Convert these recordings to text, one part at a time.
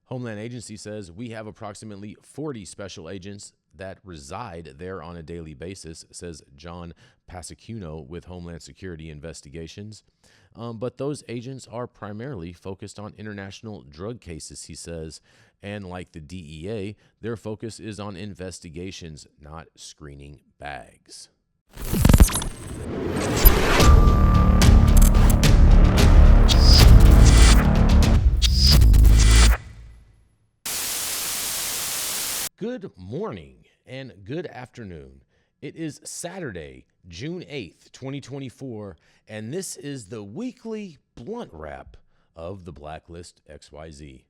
Homeland Agency says we have approximately 40 special agents that reside there on a daily basis, says John Passacuno with Homeland Security Investigations. But those agents are primarily focused on international drug cases, he says. And like the DEA, their focus is on investigations, not screening bags. Good morning and good afternoon. It is Saturday, June 8th, 2024, and this is the weekly blunt wrap of the Blacklist XYZ.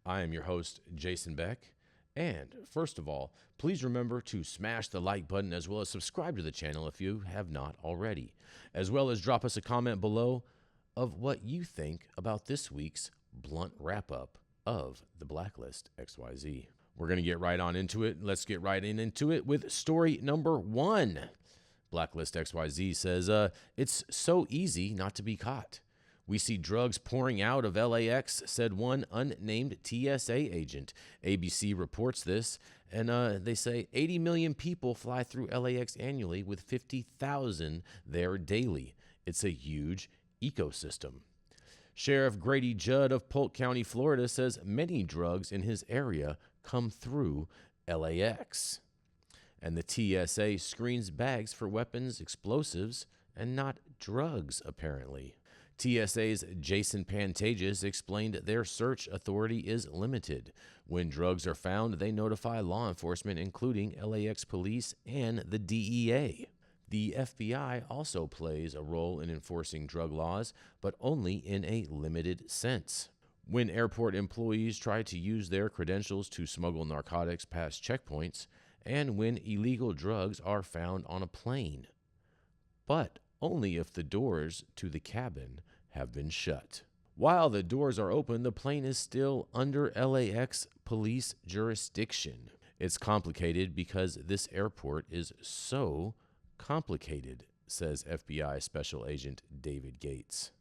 I am your host, Jason Beck, and first of all, please remember to smash the like button as well as subscribe to the channel if you have not already, as well as drop us a comment below of what you think about this week's blunt wrap-up of the Blacklist XYZ. We're going to get right on into it. Let's get right into it with story number 1. Blacklist XYZ says, it's so easy not to be caught. We see drugs pouring out of LAX, said one unnamed TSA agent. ABC reports this, and they say 80 million people fly through LAX annually with 50,000 there daily. It's a huge ecosystem. Sheriff Grady Judd of Polk County, Florida, says many drugs in his area come through LAX. And the TSA screens bags for weapons, explosives, and not drugs, apparently. TSA's Jason Pantages explained their search authority is limited. When drugs are found, they notify law enforcement, including LAX police and the DEA. The FBI also plays a role in enforcing drug laws, but only in a limited sense. When airport employees try to use their credentials to smuggle narcotics past checkpoints, and when illegal drugs are found on a plane. But only if the doors to the cabin have been shut. While the doors are open, the plane is still under LAX police jurisdiction. It's complicated because this airport is so complicated, says FBI Special Agent David Gates.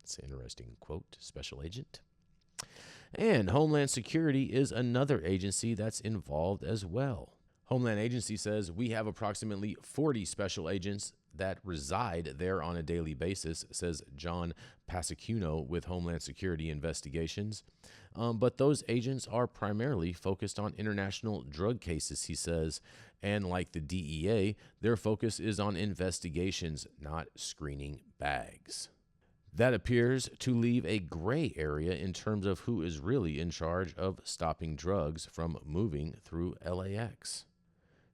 It's an interesting quote, special agent. And Homeland Security is another agency that's involved as well. Homeland Agency says we have approximately 40 special agents that reside there on a daily basis, says John Passacuno with Homeland Security Investigations. But those agents are primarily focused on international drug cases, he says. And like the DEA, their focus is on investigations, not screening bags. That appears to leave a gray area in terms of who is really in charge of stopping drugs from moving through LAX.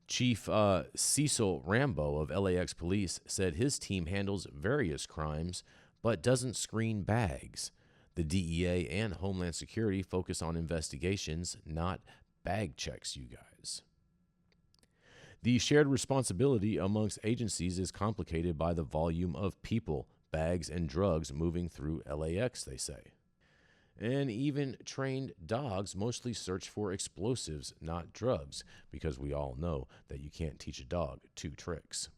Chief Cecil Rambo of LAX Police said his team handles various crimes but doesn't screen bags. The DEA and Homeland Security focus on investigations, not bag checks, you guys. The shared responsibility amongst agencies is complicated by the volume of people, bags, and drugs moving through LAX, they say. And even trained dogs mostly search for explosives, not drugs, because we all know that you can't teach a dog 2 tricks.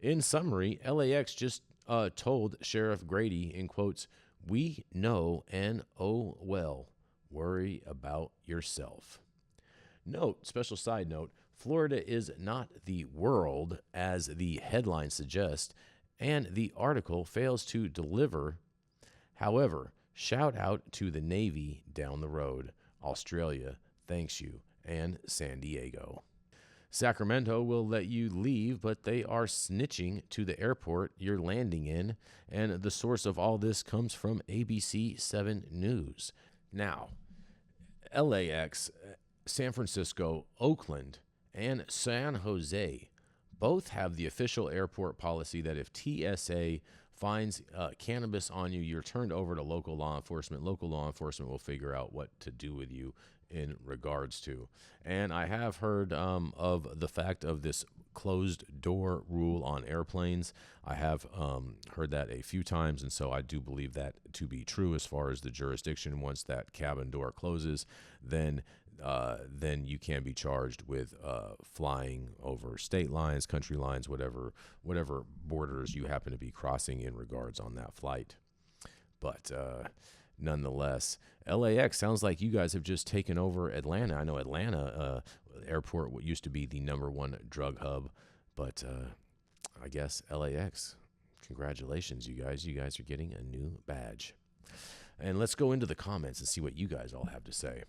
In summary, LAX just told Sheriff Grady, in quotes, "We know and oh well, worry about yourself." Note, special side note, Florida is not the world, as the headline suggests, and the article fails to deliver. However, shout out to the Navy down the road. Australia thanks you, and San Diego. Sacramento will let you leave, but they are snitching to the airport you're landing in, and the source of all this comes from ABC 7 News. Now, LAX, San Francisco, Oakland, and San Jose both have the official airport policy that if TSA finds cannabis on you, you're turned over to local law enforcement. Local law enforcement will figure out what to do with you in regards to. And I have heard of the fact of this closed door rule on airplanes. I have heard that a few times, and so I do believe that to be true as far as the jurisdiction. Once that cabin door closes, then you can be charged with flying over state lines, country lines, whatever borders you happen to be crossing in regards on that flight. But nonetheless. LAX sounds like you guys have just taken over Atlanta. I know Atlanta airport used to be the #1 drug hub, but I guess LAX, congratulations, you guys. You guys are getting a new badge. And let's go into the comments and see what you guys all have to say.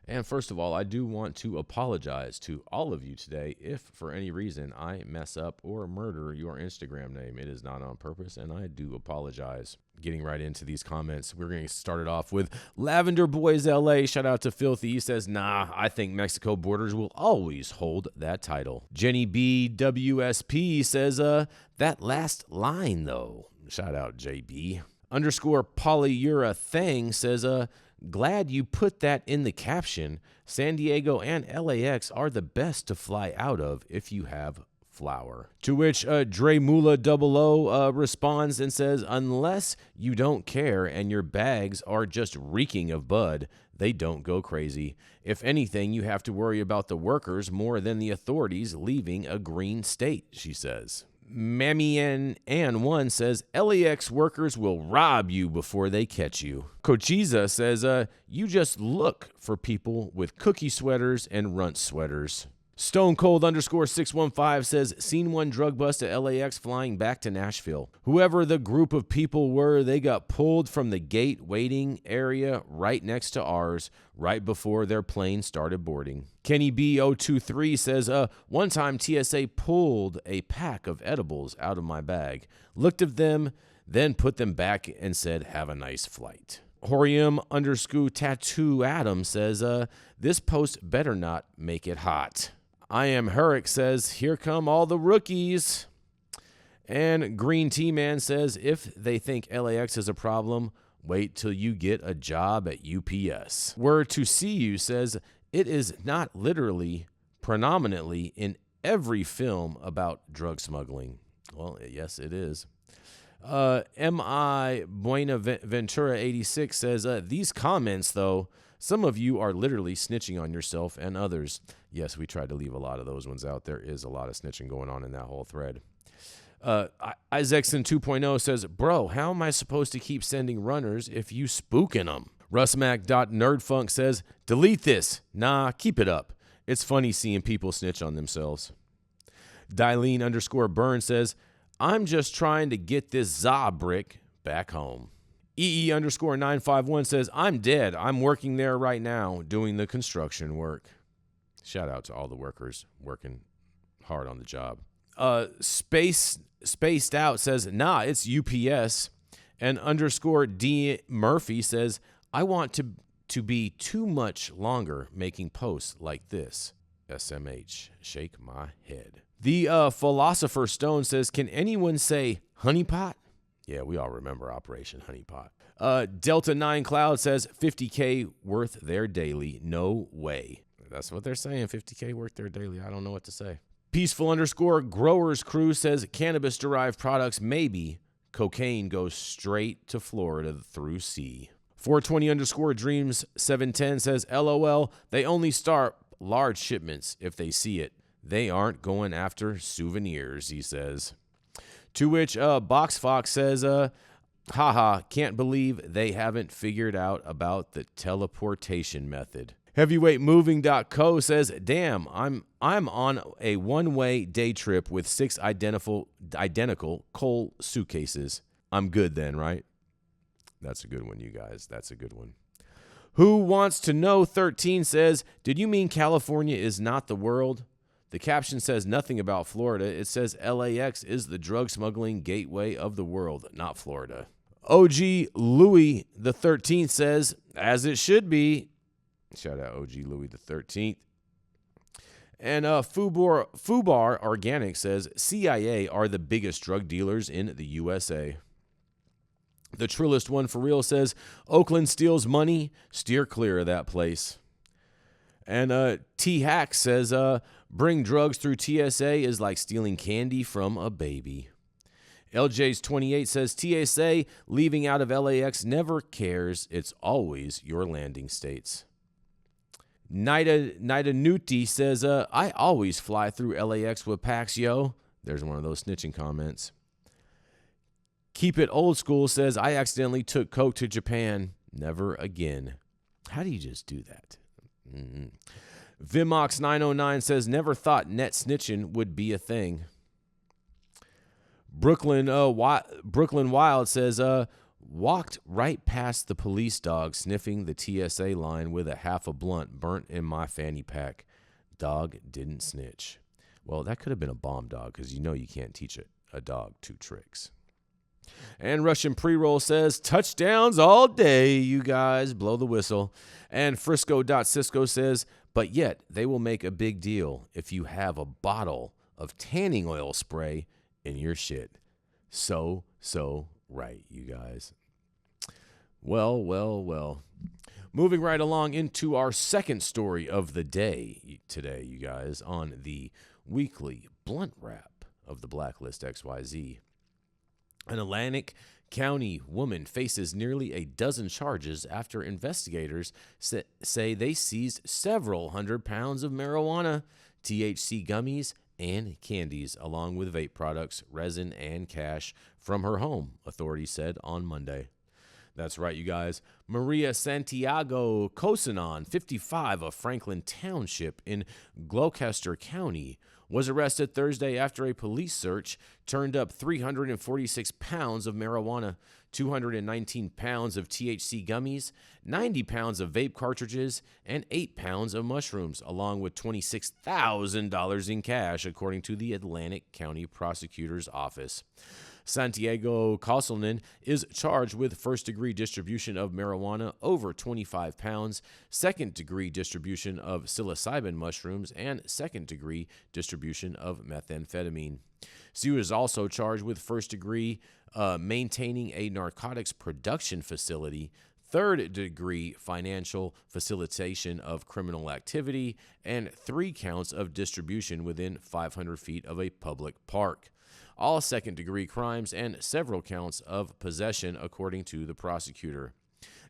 And first of all, I do want to apologize to all of you today if for any reason I mess up or murder your Instagram name. It is not on purpose, and I do apologize. Getting right into these comments, we're going to start it off with Lavender Boys LA. Shout out to Filthy. He says, nah, I think Mexico borders will always hold that title. Jenny B WSP says, that last line though. Shout out JB. _ polyurethane says, glad you put that in the caption. San Diego and LAX are the best to fly out of if you have flour. To which Dre Mula 00 responds and says, unless you don't care and your bags are just reeking of bud, they don't go crazy. If anything, you have to worry about the workers more than the authorities leaving a green state, she says. Mammy Ann 1 says, LAX workers will rob you before they catch you. Cochiza says, you just look for people with cookie sweaters and runt sweaters. Stone Cold _ 615 says, seen one drug bust at LAX flying back to Nashville. Whoever the group of people were, they got pulled from the gate waiting area right next to ours, right before their plane started boarding. Kenny B023 says, one time TSA pulled a pack of edibles out of my bag, looked at them, then put them back and said, have a nice flight. Horium _ Tattoo Adam says, this post better not make it hot. I Am Herrick says, here come all the rookies. And Green Tea Man says, if they think LAX is a problem, wait till you get a job at UPS. Were to See You says, it is not literally, predominantly in every film about drug smuggling. Well, yes, it is. M.I. Buenaventura 86 says, these comments, though, some of you are literally snitching on yourself and others. Yes, we tried to leave a lot of those ones out. There is a lot of snitching going on in that whole thread. Isaacson 2.0 says, bro, how am I supposed to keep sending runners if you spooking them? Rusmac.nerdfunk says, delete this. Nah, keep it up. It's funny seeing people snitch on themselves. Dylene _ Burn says, I'm just trying to get this za brick back home. EE _ 951 says, I'm dead. I'm working there right now doing the construction work. Shout out to all the workers working hard on the job. Spaced Out says, nah, it's UPS. And _ D Murphy says, I want to be too much longer making posts like this. SMH, shake my head. The Philosopher Stone says, can anyone say honeypot? Yeah, we all remember Operation Honeypot. Delta 9 Cloud says, 50K worth their daily. No way. That's what they're saying, 50K worth their daily. I don't know what to say. Peaceful _ Growers Crew says, cannabis-derived products, maybe. Cocaine goes straight to Florida through sea. 420 _ Dreams 710 says, LOL, they only start large shipments if they see it. They aren't going after souvenirs, he says. To which Box Fox says, haha, can't believe they haven't figured out about the teleportation method. HeavyweightMoving.co says, damn, I'm on a one-way day trip with 6 identical coal suitcases. I'm good then, right? That's a good one, you guys. That's a good one. Who Wants to Know 13 says, did you mean California is not the world? The caption says nothing about Florida. It says LAX is the drug smuggling gateway of the world, not Florida. OG Louis the 13th says, as it should be. Shout out OG Louis the 13th. And Fubar Organic says, CIA are the biggest drug dealers in the USA. The Trillist One for Real says, Oakland steals money, steer clear of that place. And T-Hack says, bring drugs through TSA is like stealing candy from a baby. LJ's 28 says, TSA leaving out of LAX never cares. It's always your landing states. Nida Nuti says, I always fly through LAX with packs, yo. There's one of those snitching comments. Keep It Old School says, I accidentally took coke to Japan. Never again. How do you just do that? Vimox 909 says, never thought net snitching would be a thing. Brooklyn Wild says, walked right past the police dog sniffing the TSA line with a half a blunt burnt in my fanny pack. Dog didn't snitch. Well, that could have been a bomb dog because you know you can't teach a dog two tricks. And Russian Pre-Roll says, touchdowns all day, you guys. Blow the whistle. And Frisco.Cisco says, but yet they will make a big deal if you have a bottle of tanning oil spray in your shit. So right, you guys. Well. Moving right along into our second story of the day today, you guys, on the weekly blunt wrap of the Blacklist XYZ. An Atlantic County woman faces nearly a dozen charges after investigators say they seized several 100 pounds of marijuana, THC gummies, and candies, along with vape products, resin, and cash from her home, authorities said on Monday. That's right, you guys. Maria Santiago Cosanon, 55, of Franklin Township in Gloucester County, was arrested Thursday after a police search turned up 346 pounds of marijuana, 219 pounds of THC gummies, 90 pounds of vape cartridges, and 8 pounds of mushrooms, along with $26,000 in cash, according to the Atlantic County Prosecutor's Office. Santiago Cosanon is charged with first-degree distribution of marijuana over 25 pounds, second-degree distribution of psilocybin mushrooms, and second-degree distribution of methamphetamine. She was also charged with first-degree maintaining a narcotics production facility, third-degree financial facilitation of criminal activity, and 3 counts of distribution within 500 feet of a public park. All second-degree crimes and several counts of possession, according to the prosecutor.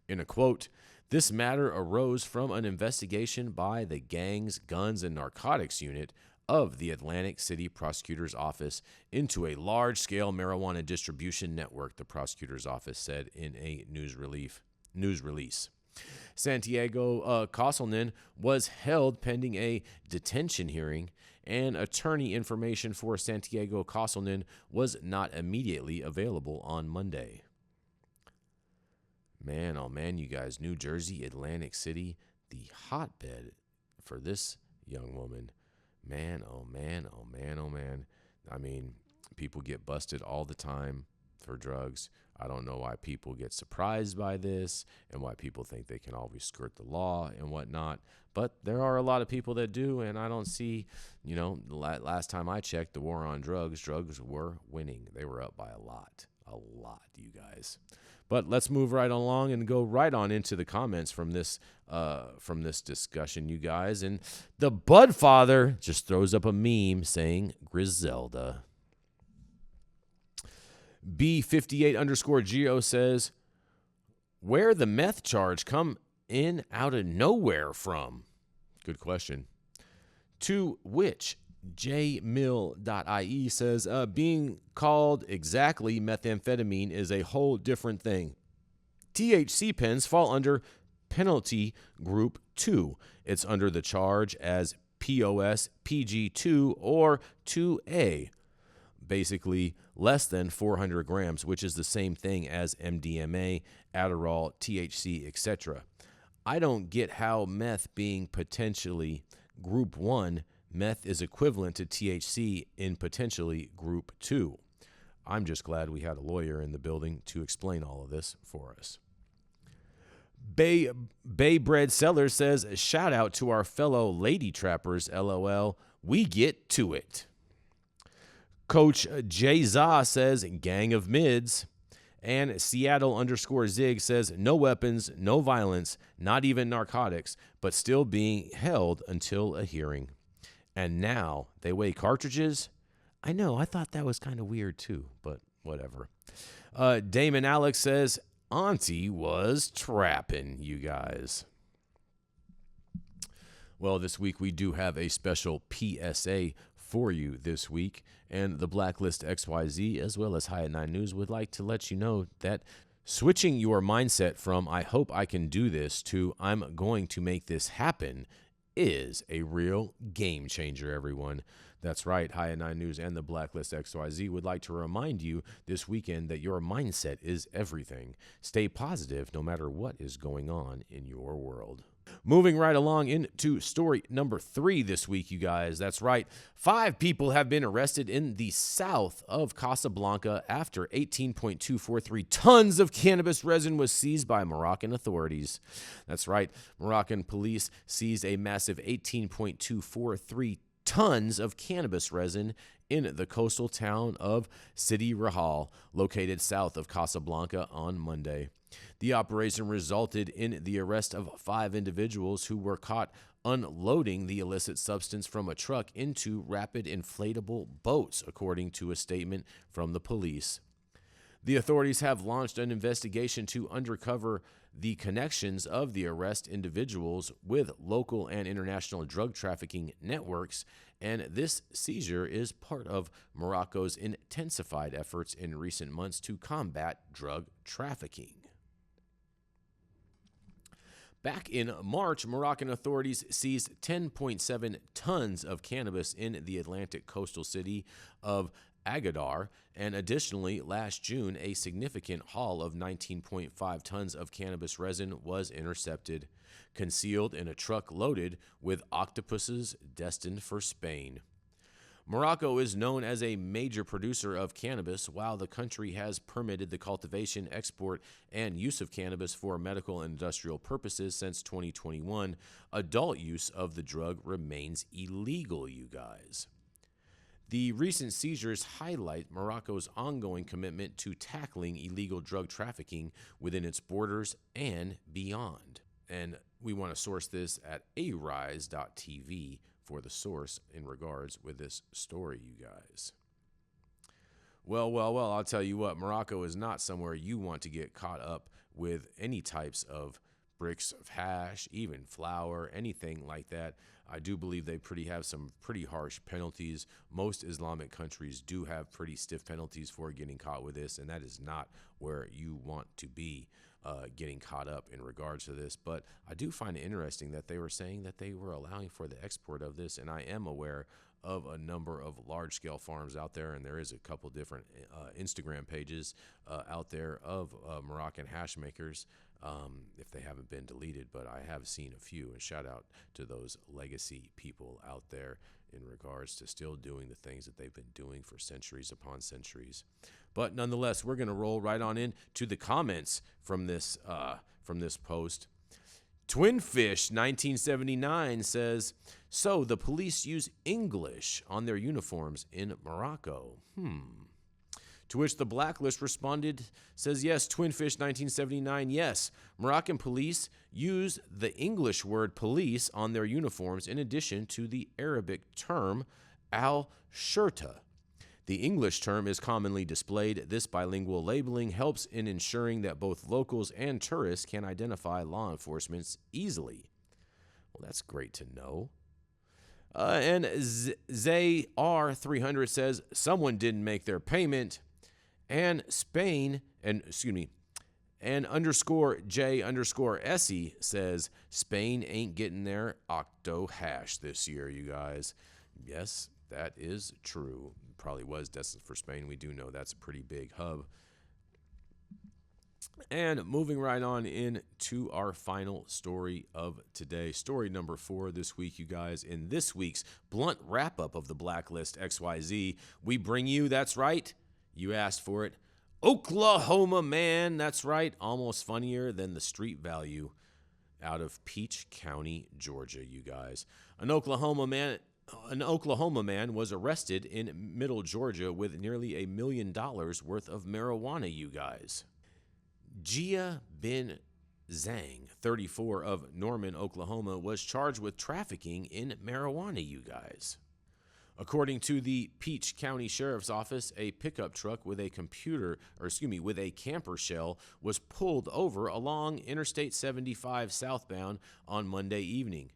In a quote, this matter arose from an investigation by the Gangs, Guns, and Narcotics Unit of the Atlantic City Prosecutor's Office into a large-scale marijuana distribution network, the prosecutor's office said in a news release. Santiago Cosanon was held pending a detention hearing, and attorney information for Santiago Cosanon was not immediately available on Monday. Man, oh man, you guys, New Jersey, Atlantic City, the hotbed for this young woman. Man, oh man, oh man, oh man. I mean, people get busted all the time for drugs. I don't know why people get surprised by this and why people think they can always skirt the law and whatnot. But there are a lot of people that do, and I don't see, last time I checked the war on drugs were winning. They were up by a lot, you guys. But let's move right along and go right on into the comments from this discussion, you guys. And the Budfather just throws up a meme saying Griselda. B58_Geo says, where the meth charge come in out of nowhere from? Good question. To which jmill.ie says, being called exactly methamphetamine is a whole different thing. THC pens fall under penalty group 2. It's under the charge as POS PG2 or 2A. Basically less than 400 grams, which is the same thing as MDMA, Adderall, THC, etc. I don't get how meth being potentially group 1, meth is equivalent to THC in potentially group 2. I'm just glad we had a lawyer in the building to explain all of this for us. Bay Bread Seller says, shout out to our fellow lady trappers, LOL. We get to it. Coach Jay Zah says, gang of mids. And Seattle_Zig says, no weapons, no violence, not even narcotics, but still being held until a hearing. And now they weigh cartridges? I know, I thought that was kind of weird too, but whatever. Damon Alex says, Auntie was trapping, you guys. Well, this week we do have a special PSA for you this week, and the Blacklist XYZ as well as High at 9 News would like to let you know that Switching your mindset from "I hope I can do this" to "I'm going to make this happen" is a real game changer, everyone. That's right. High at 9 News and the Blacklist XYZ would like to remind you this weekend that your mindset is everything. Stay positive no matter what is going on in your world. Moving right along into story number 3 this week, you guys. That's right. 5 people have been arrested in the south of Casablanca after 18.243 tons of cannabis resin was seized by Moroccan authorities. That's right. Moroccan police seized a massive 18.243 tons of cannabis resin in the coastal town of Sidi Rahal, located south of Casablanca, on Monday. The operation resulted in the arrest of 5 individuals who were caught unloading the illicit substance from a truck into rapid inflatable boats, according to a statement from the police. The authorities have launched an investigation to uncover the connections of the arrested individuals with local and international drug trafficking networks, and this seizure is part of Morocco's intensified efforts in recent months to combat drug trafficking. Back in March, Moroccan authorities seized 10.7 tons of cannabis in the Atlantic coastal city of Agadir, and additionally, last June, a significant haul of 19.5 tons of cannabis resin was intercepted, concealed in a truck loaded with octopuses destined for Spain. Morocco is known as a major producer of cannabis. While the country has permitted the cultivation, export, and use of cannabis for medical and industrial purposes since 2021, adult use of the drug remains illegal, you guys. The recent seizures highlight Morocco's ongoing commitment to tackling illegal drug trafficking within its borders and beyond. And we want to source this at arise.tv for the source in regards with this story, you guys. Well, I'll tell you what, Morocco is not somewhere you want to get caught up with any types of bricks of hash, even flour, anything like that. I do believe they have some pretty harsh penalties. Most Islamic countries do have pretty stiff penalties for getting caught with this, and that is not where you want to be getting caught up in regards to this. But I do find it interesting that they were saying that they were allowing for the export of this, and I am aware of a number of large-scale farms out there, and there is a couple different Instagram pages out there of Moroccan hash makers, if they haven't been deleted, but I have seen a few, and shout out to those legacy people out there in regards to still doing the things that they've been doing for centuries upon centuries. But nonetheless, we're going to roll right on in to the comments from this post. Twinfish 1979 says, so the police use English on their uniforms in Morocco. To which the Blacklist responded, says, yes, Twinfish 1979, yes. Moroccan police use the English word police on their uniforms in addition to the Arabic term al-shurta. The English term is commonly displayed. This bilingual labeling helps in ensuring that both locals and tourists can identify law enforcement easily. Well, that's great to know. And ZR300 says, someone didn't make their payment. And underscore J underscore Essie says, Spain ain't getting their octo hash this year, you guys. Yes, that is true. Probably was destined for Spain. We do know that's a pretty big hub. And moving right on into our final story of today. Story number 4 this week, you guys. In this week's blunt wrap-up of the Blacklist XYZ, we bring you, that's right, you asked for it, Oklahoma man. That's right, almost funnier than the street value out of Peach County, Georgia, you guys. An Oklahoma man was arrested in Middle Georgia with nearly $1 million worth of marijuana, you guys. Gia Bin Zhang, 34, of Norman, Oklahoma, was charged with trafficking in marijuana, you guys. According to the Peach County Sheriff's Office, a pickup truck with a camper shell was pulled over along Interstate 75 southbound on Monday evening.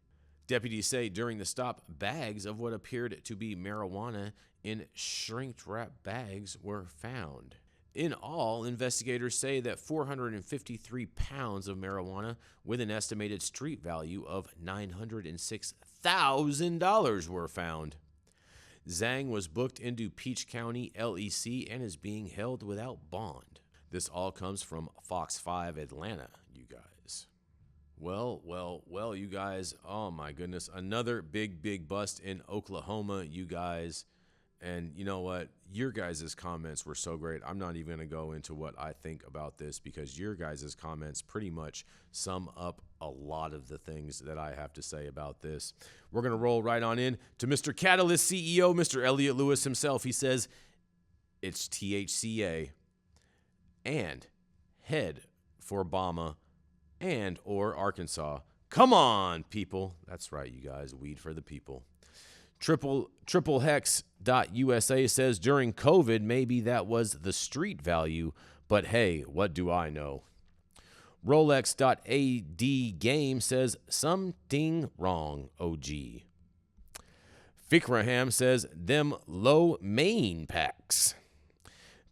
Deputies say during the stop, bags of what appeared to be marijuana in shrink-wrap bags were found. In all, investigators say that 453 pounds of marijuana with an estimated street value of $906,000 were found. Zhang was booked into Peach County LEC and is being held without bond. This all comes from Fox 5 Atlanta, you guys. Well, you guys. Oh, my goodness. Another big bust in Oklahoma, you guys. And you know what? Your guys' comments were so great. I'm not even going to go into what I think about this because your guys' comments pretty much sum up a lot of the things that I have to say about this. We're going to roll right on in to Mr. Catalyst CEO, Mr. Elliot Lewis himself. He says it's THCA and head for Obama and or Arkansas. Come on, people. That's right, you guys. Weed for the people. Triplehex.usa says during COVID, maybe that was the street value, but hey, what do I know? Rolex.ad game says something wrong, OG. Fikraham says them low main packs.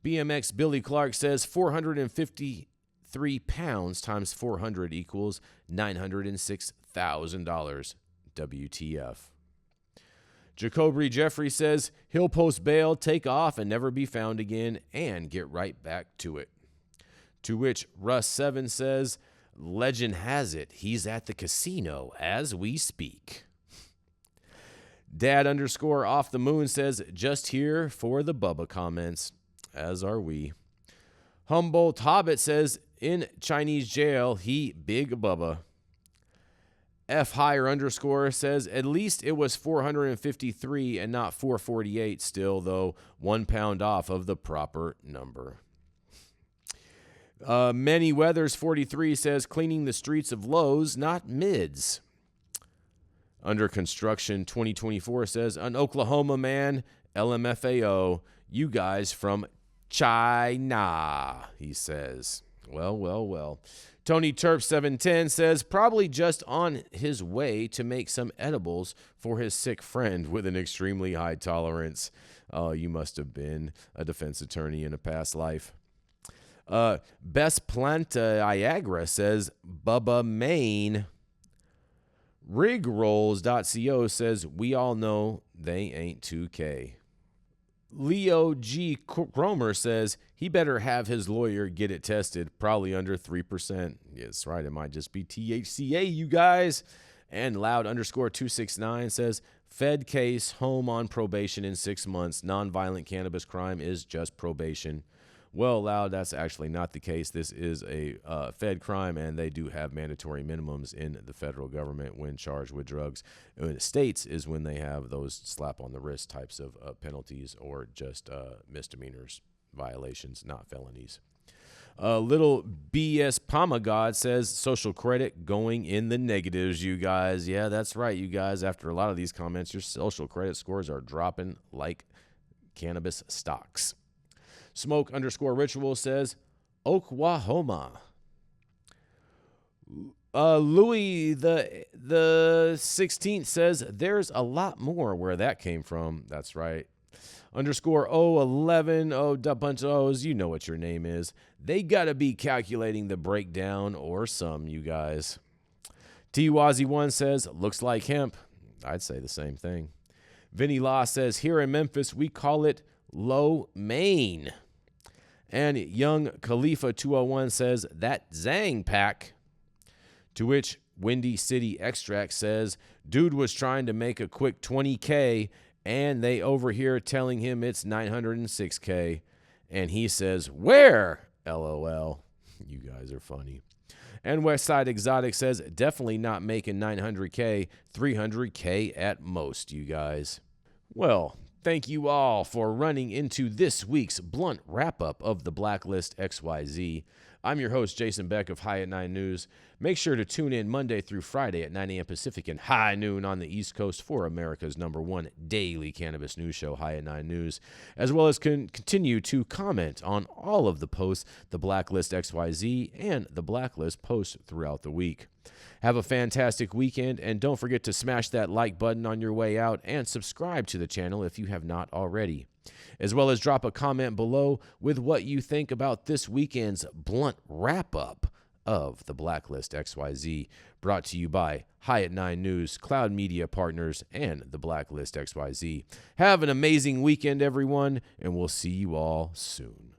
BMX Billy Clark says 453 pounds times 400 equals $906,000. WTF. Jacoby Jeffrey says he'll post bail, take off, and never be found again, and get right back to it. To which Russ7 says, legend has it, he's at the casino as we speak. Dad_off the moon says, just here for the Bubba comments, as are we. Humboldt Hobbit says, in Chinese jail, he big Bubba. F__ says, at least it was 453 and not 448 still, though 1 pound off of the proper number. Many Weathers 43 says, cleaning the streets of Lowe's, not mids. Under Construction 2024 says, an Oklahoma man, LMFAO, you guys from China, he says. Well. Tony Terp 710 says, probably just on his way to make some edibles for his sick friend with an extremely high tolerance. Oh, you must have been a defense attorney in a past life. Best Planta Iagra says, Bubba Maine. Rigrolls.co says, we all know they ain't 2K. Leo G. Cromer says he better have his lawyer get it tested, probably under 3%. Yes, right. It might just be THCA, you guys. And Loud_269 says, Fed case, home on probation in 6 months. Nonviolent cannabis crime is just probation. Well, Loud, that's actually not the case. This is a Fed crime, and they do have mandatory minimums in the federal government when charged with drugs. In the states is when they have those slap-on-the-wrist types of penalties or just misdemeanors, violations, not felonies. Little BS Pomagod says social credit going in the negatives, you guys. Yeah, that's right, you guys. After a lot of these comments, your social credit scores are dropping like cannabis stocks. Smoke_ritual says, Oklahoma. Louis the 16th says, there's a lot more where that came from. That's right. _011, bunch of O's, you know what your name is. They got to be calculating the breakdown or some, you guys. T-Wazzy1 says, looks like hemp. I'd say the same thing. Vinny Law says, here in Memphis, we call it Low Main. And Young Khalifa 201 says, that Zang pack. To which Windy City Extract says, dude was trying to make a quick 20K, and they over here telling him it's 906K. And he says, where? LOL. You guys are funny. And Westside Exotic says, definitely not making 900K, 300K at most, you guys. Well, thank you all for running into this week's blunt wrap-up of the Blacklist XYZ. I'm your host, Jason Beck of High at 9 News. Make sure to tune in Monday through Friday at 9 a.m. Pacific and high noon on the East Coast for America's #1 daily cannabis news show, High at 9 News, as well as continue to comment on all of the posts the Blacklist XYZ and the Blacklist post throughout the week. Have a fantastic weekend, and don't forget to smash that like button on your way out and subscribe to the channel if you have not already. as well as drop a comment below with what you think about this weekend's blunt wrap-up of the Blacklist XYZ, brought to you by Hyatt 9 News, Cloud Media Partners, and the Blacklist XYZ. Have an amazing weekend, everyone, and we'll see you all soon.